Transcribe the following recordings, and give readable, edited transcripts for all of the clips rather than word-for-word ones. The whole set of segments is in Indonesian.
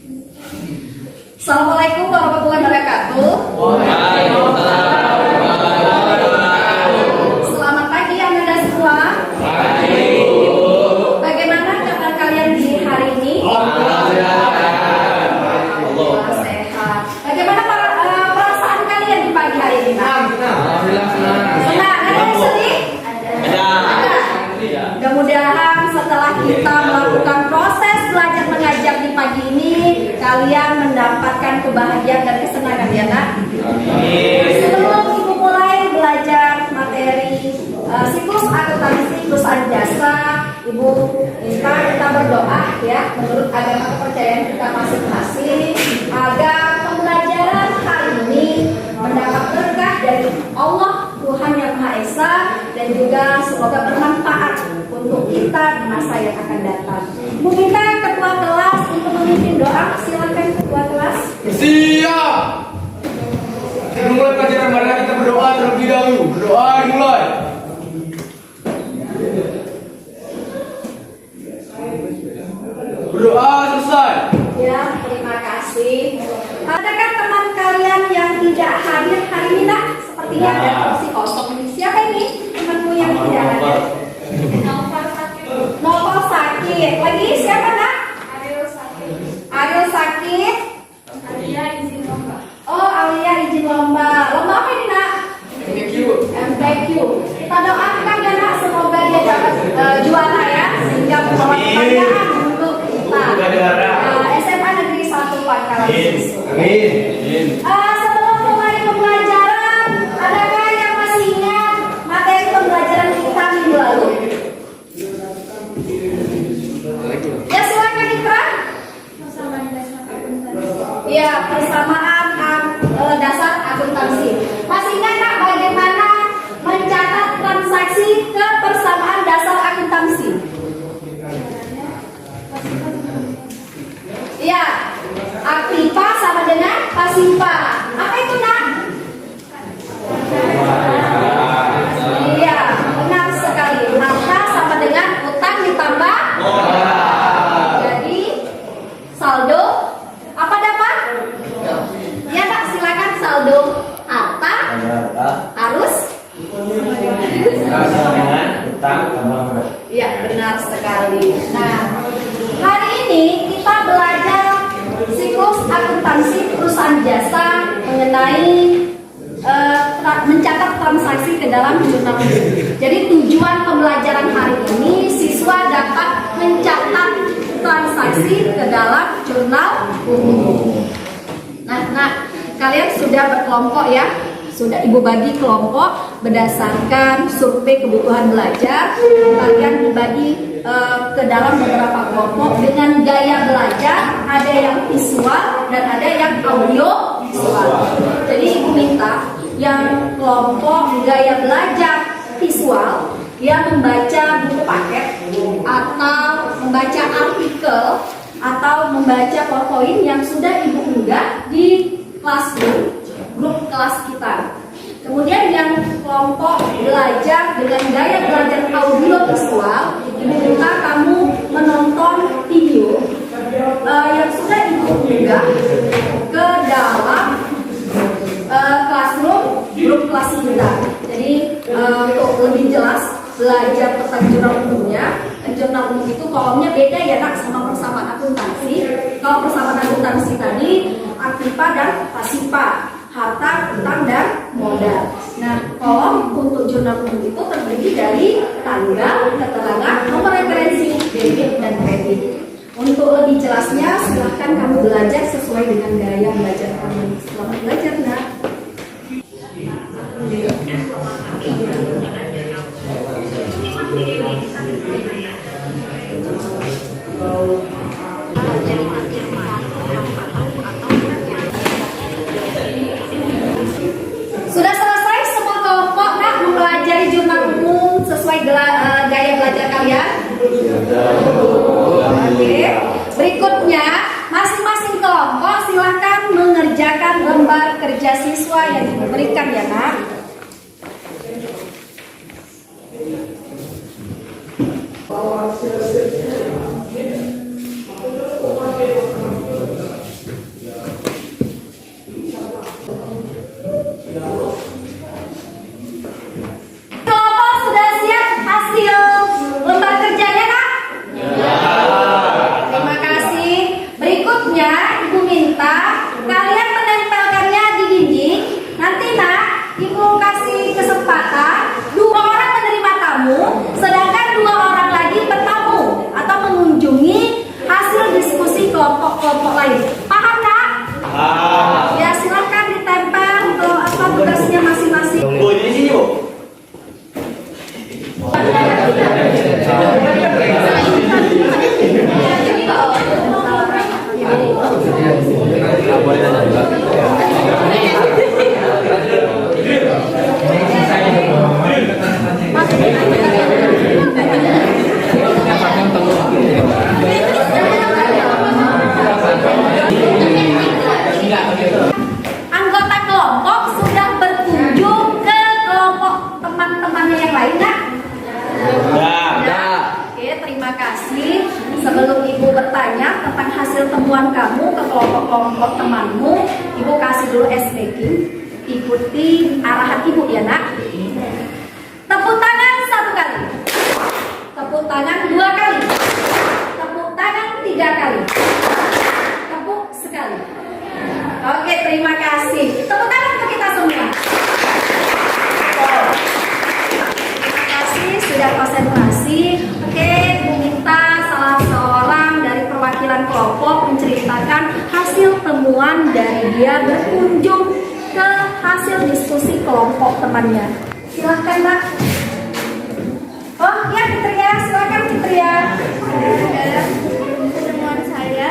Assalamualaikum warahmatullahi wabarakatuh. Selamat pagi Anda semua. Bagaimana kabar kalian di hari ini? Sehat. Bagaimana perasaan kalian di pagi hari ini? Senang. Ada yang sedih? Ada. Mudah-mudahan setelah kita melakukan proses belajar mengajar di pagi ini, kalian mendapatkan kebahagiaan dan kesenangan ya nak. Sebelum ibu mulai belajar materi siklus akuntansi perusahaan jasa, ibu minta kita berdoa ya menurut agama kepercayaan kita masing-masing agar pembelajaran hari ini mendapat berkah dari Allah Tuhan yang Maha Esa dan juga semoga bermanfaat untuk kita di masa yang akan datang. Ibu minta ketua kelas untuk memimpin doa. Silakan ketua kelas. Siap. Sebelum mulai pelajaran, mari kita berdoa terlebih dahulu. Berdoa dimulai. Berdoa selesai. Ya, terima kasih. Adakah teman kalian yang tidak hadir hari ini nak? Sepertinya ada kursi kosong ini. Siapa ini temanmu yang tidak hadir? Novel sakit. Lagi siapa nak? Ariel sakit. Alia izin lomba. Oh, Alia izin lomba. Lomba apa ini nak? MTQ. Kita doakan ya nak, semoga dia dapat juara ya, sehingga membawa kebanggaan untuk kita. SMA Negeri 1 Pangkalan. Amin. Sebelum mulai pembelajaran, adakah yang masih ingat materi pembelajaran kita minggu lalu? Ya silakan Ikra. Ya, persamaan dasar akuntansi. Masih ingat tak bagaimana mencatat transaksi ke persamaan dasar akuntansi? Ya, aktiva sama dengan pasiva. Apa itu nak? Iya, benar sekali. Harta sama dengan utang ditambah jadi saldo apa dapat? Ya nak, silakan saldo harta harus. Iya, benar sekali. Nah, hari ini kita belajar siklus akuntansi perusahaan jasa mengenai mencatat transaksi ke dalam jurnal. Jadi tujuan pembelajaran hari ini siswa dapat mencatat transaksi ke dalam jurnal umum. Nah, kalian sudah berkelompok ya. Sudah ibu bagi kelompok berdasarkan survei kebutuhan belajar. Kalian dibagi ke dalam beberapa kelompok dengan gaya belajar. Ada yang visual dan ada yang audio visual. Jadi ibu minta yang kelompok gaya belajar visual yang membaca buku paket atau membaca artikel atau membaca PowerPoint yang sudah ibu unggah di Classroom, grup kelas kita. Kemudian yang kelompok belajar dengan gaya belajar audio visual, ibu minta kamu menonton video yang sudah ibu unggah ke dalam Classroom, grup kelas kita. Jadi untuk lebih jelas belajar tentang jurnal umumnya. Jurnal umum itu kolomnya beda ya nak sama persamaan akuntansi. Kalau persamaan akuntansi tadi aktiva dan pasiva, harta, utang dan modal. Nah, kolom untuk jurnal umum itu terdiri dari tanggal, keterangan, nomor referensi, debit dan kredit. Untuk lebih jelasnya silahkan kamu belajar sesuai dengan gaya belajar kamu. Selamat belajar nak. Sudah selesai semua kelompok nak mempelajari jurnal umum sesuai gaya belajar kalian? Oke. Berikutnya masing-masing kelompok silahkan mengerjakan lembar kerja siswa yang diberikan ya nak. bertanya tentang hasil temuan kamu ke kelompok-kelompok temanmu, Ibu kasih dulu ice breaking. Ikuti arahan Ibu ya nak. Tepuk tangan 1 kali. Tepuk tangan 2 kali. Tepuk tangan 3 kali. Tepuk sekali. Oke, terima kasih. Tepuk tangan untuk kita semua. Terima kasih sudah konsentrasi. Oke, minta salah seorang dari perwakilan kelompok menceritakan hasil temuan dari dia berkunjung ke hasil diskusi kelompok temannya. Silahkan Mbak. Oh ya Fitria, silakan Fitria. Dalam temuan saya,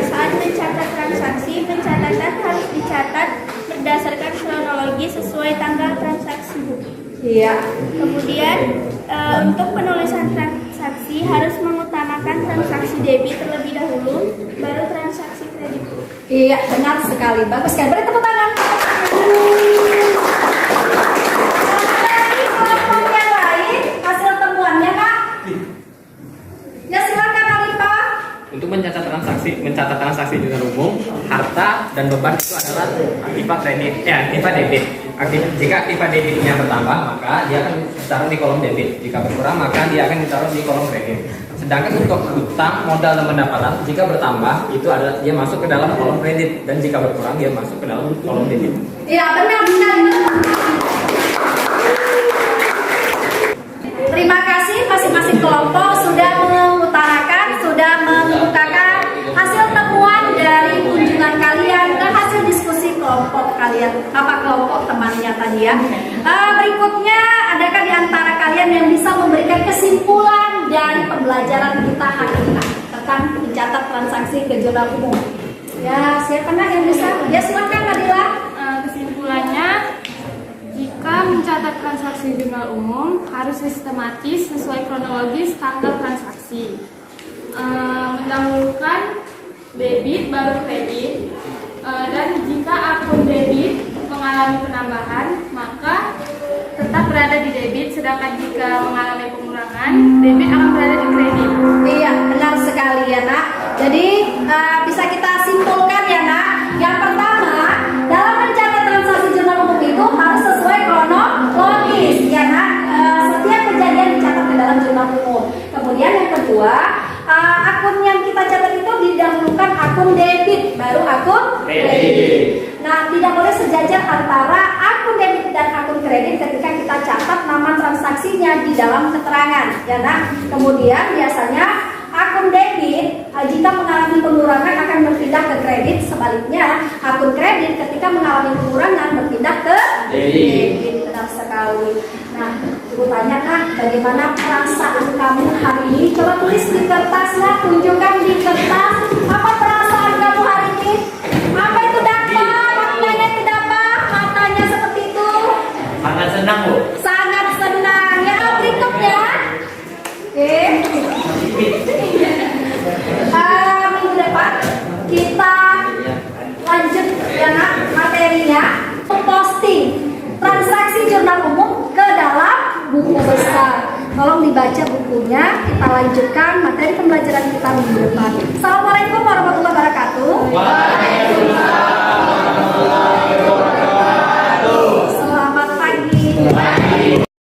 saat mencatat transaksi, pencatatan harus dicatat berdasarkan kronologi sesuai tanggal transaksi. Iya. Kemudian untuk penulisan transaksi harus mengutamakan transaksi debit terlebih dahulu, baru transaksi kredit. Iya, benar sekali. Bagus sekali. Beri tepuk tangan. Dari kelompok yang lain, hasil temuannya Kak? Ya silakan Alifah. Untuk mencatat transaksi jurnal umum, harta dan beban itu adalah aktiva kredit, aktiva debit. Jika aktiva debitnya bertambah, maka dia akan ditaruh di kolom debit. Jika berkurang, maka dia akan ditaruh di kolom kredit. Sedangkan untuk utang, modal dan pendapatan, jika bertambah, itu adalah dia masuk ke dalam kolom kredit, dan jika berkurang, dia masuk ke dalam kolom debit. Iya, benar. Terima kasih masing-masing kelompok sudah mengutarakan, sudah mengemukakan hasil temuan dari kunjungan kalian ke hasil diskusi kelompok kalian, kelompok temannya tadi ya. Berikutnya, adakah di antara kalian yang bisa memberikan kesimpulan dari pembelajaran kita hari ini tentang mencatat transaksi ke jurnal umum? Ya, siapa yang bisa? Ya, silakan Nadila. Kesimpulannya, jika mencatat transaksi jurnal umum harus sistematis sesuai kronologis tanggal transaksi. Mendahulukan debit baru kredit, dan jika akun debit mengalami penambahan maka tetap berada di debit, sedangkan jika mengalami pengurangan debit akan berada di kredit. Iya, benar sekali ya nak. Jadi bisa kita simpulkan ya nak. Yang pertama, dalam mencatat transaksi jurnal umum itu harus sesuai kronologis ya nak. Setiap kejadian dicatat ke dalam jurnal umum. Kemudian yang kedua, akun yang kita catat itu didahulukan akun debit baru akun kredit. Nah, tidak boleh sejajar antara akun debit dan akun kredit ketika kita catat nama transaksinya di dalam keterangan ya nak. Kemudian biasanya akun debit jika mengalami pengurangan akan berpindah ke kredit, sebaliknya akun kredit ketika mengalami pengurangan berpindah ke debit. Benar sekali. Nah, Ibu tanya Kak, bagaimana perasaan kamu hari ini? Coba tulis di kertasnya, tunjukkan di kertas. Apa perasaan kamu hari ini? Apa itu dapat? Maknanya itu dapat? Matanya seperti itu? Sangat senang, Bu. Sangat senang. Ya, berikutnya. Oke. Minggu depan kita lanjut ya nak materinya, memposting transaksi jurnal umum ke dalam buku besar. Tolong dibaca bukunya. Kita lanjutkan materi pembelajaran kita minggu depan. Assalamualaikum.